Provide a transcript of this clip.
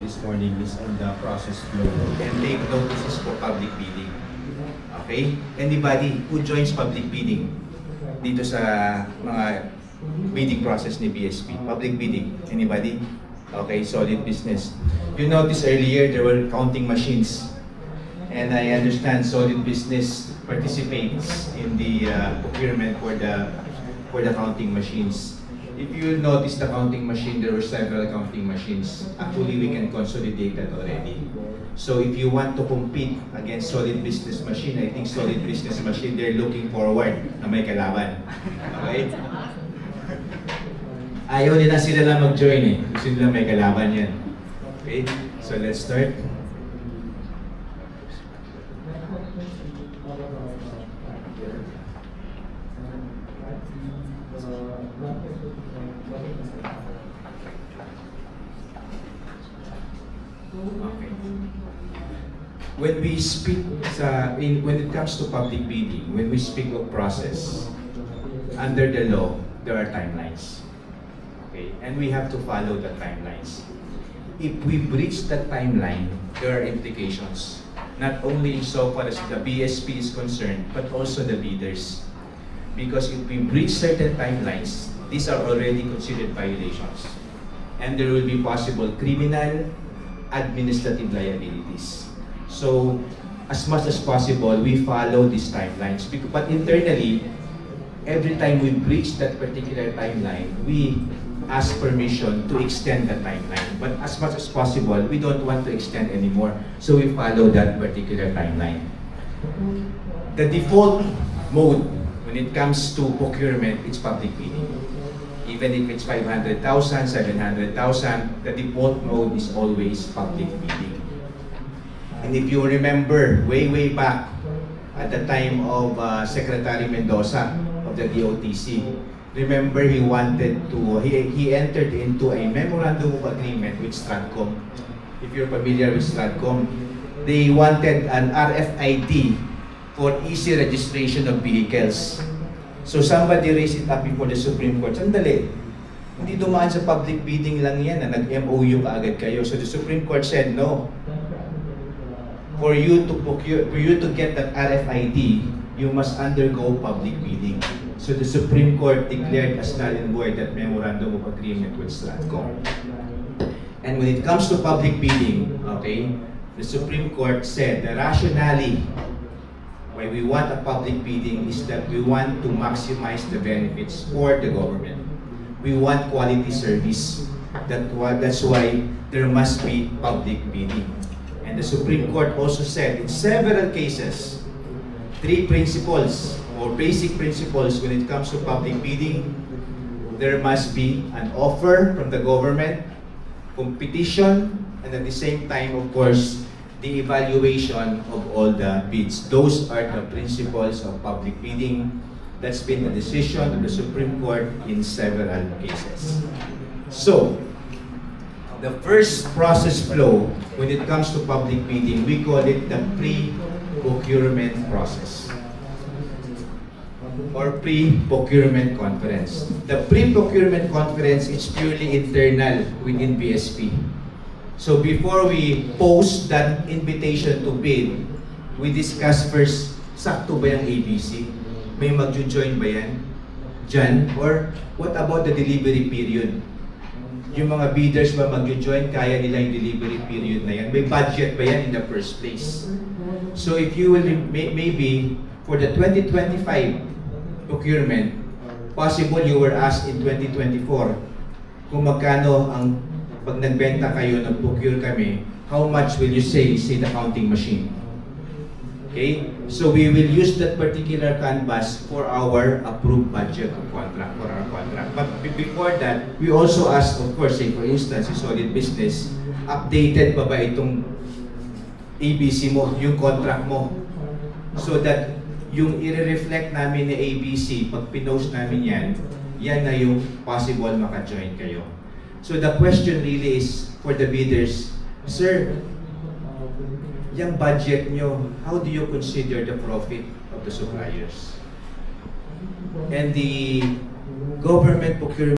this morning is on the process flow, and take notices for public bidding. Okay? Anybody who joins public bidding dito sa mga bidding process ni BSP, public bidding, anybody? Okay, solid business. You notice earlier there were counting machines, and I understand solid business participates in the procurement for the counting machines. If you notice the counting machine, there were several counting machines. Actually, we can consolidate that already. So if you want to compete against solid business machine, I think solid business machine, they're looking forward na may kalaban. Okay? Ayaw nila sila lang mag-join eh. Gusto nila may kalaban yan. Okay? So let's start. Okay. When we speak when it comes to public bidding, when we speak of process, under the law, there are timelines. Okay, and we have to follow the timelines. If we breach that timeline, there are implications, not only so far as the BSP is concerned, but also the bidders. Because if we breach certain timelines, these are already considered violations. And there will be possible criminal, administrative liabilities. So, as much as possible, we follow these timelines. But internally, every time we breach that particular timeline, we ask permission to extend the timeline. But as much as possible, we don't want to extend anymore. So we follow that particular timeline. The default mode when it comes to procurement, it's public bidding. Even if it's 500,000, 700,000, the default mode is always public bidding. And if you remember, way back at the time of Secretary Mendoza of the DOTC, remember he entered into a memorandum of agreement with Stratcom. If you're familiar with Stratcom, they wanted an RFID for easy registration of vehicles. So somebody raised it up before the Supreme Court. Sandali, hindi dumaan sa public bidding lang yan na nag-MOU kaagad kayo. So the Supreme Court said no. For you to get that RFID, you must undergo public bidding. So the Supreme Court declared as null and void that memorandum of agreement with Stratcom. And when it comes to public bidding, okay, the Supreme Court said the rationale why we want a public bidding is that we want to maximize the benefits for the government. We want quality service. That's why there must be public bidding. And the Supreme Court also said in several cases, three principles or basic principles when it comes to public bidding. There must be an offer from the government, competition, and at the same time, of course, the evaluation of all the bids. Those are the principles of public bidding. That's been the decision of the Supreme Court in several cases. So, the first process flow when it comes to public bidding, we call it the pre-procurement process or pre-procurement conference. The pre-procurement conference is purely internal within BSP. So before we post that invitation to bid, we discuss first, sakto ba yung ABC? May mag-join ba yan? Dyan? Or what about the delivery period? Yung mga bidders ba mag-join, kaya nila yung delivery period na yan? May budget ba yan in the first place? So if you will, maybe for the 2025 procurement, possible you were asked in 2024 kung magkano ang pag nagbenta kayo, nag-procure kami, how much will you say the counting machine? Okay? So we will use that particular canvas for our approved budget of contract, for our contract. But before that, we also ask, of course, say for instance, solid business, updated pa ba itong ABC mo, yung contract mo? So that yung i-reflect namin ni ABC, pag pinost namin yan na yung possible maka-join kayo. So the question really is for the bidders, sir, yung budget nyo, how do you consider the profit of the suppliers? And the government procurement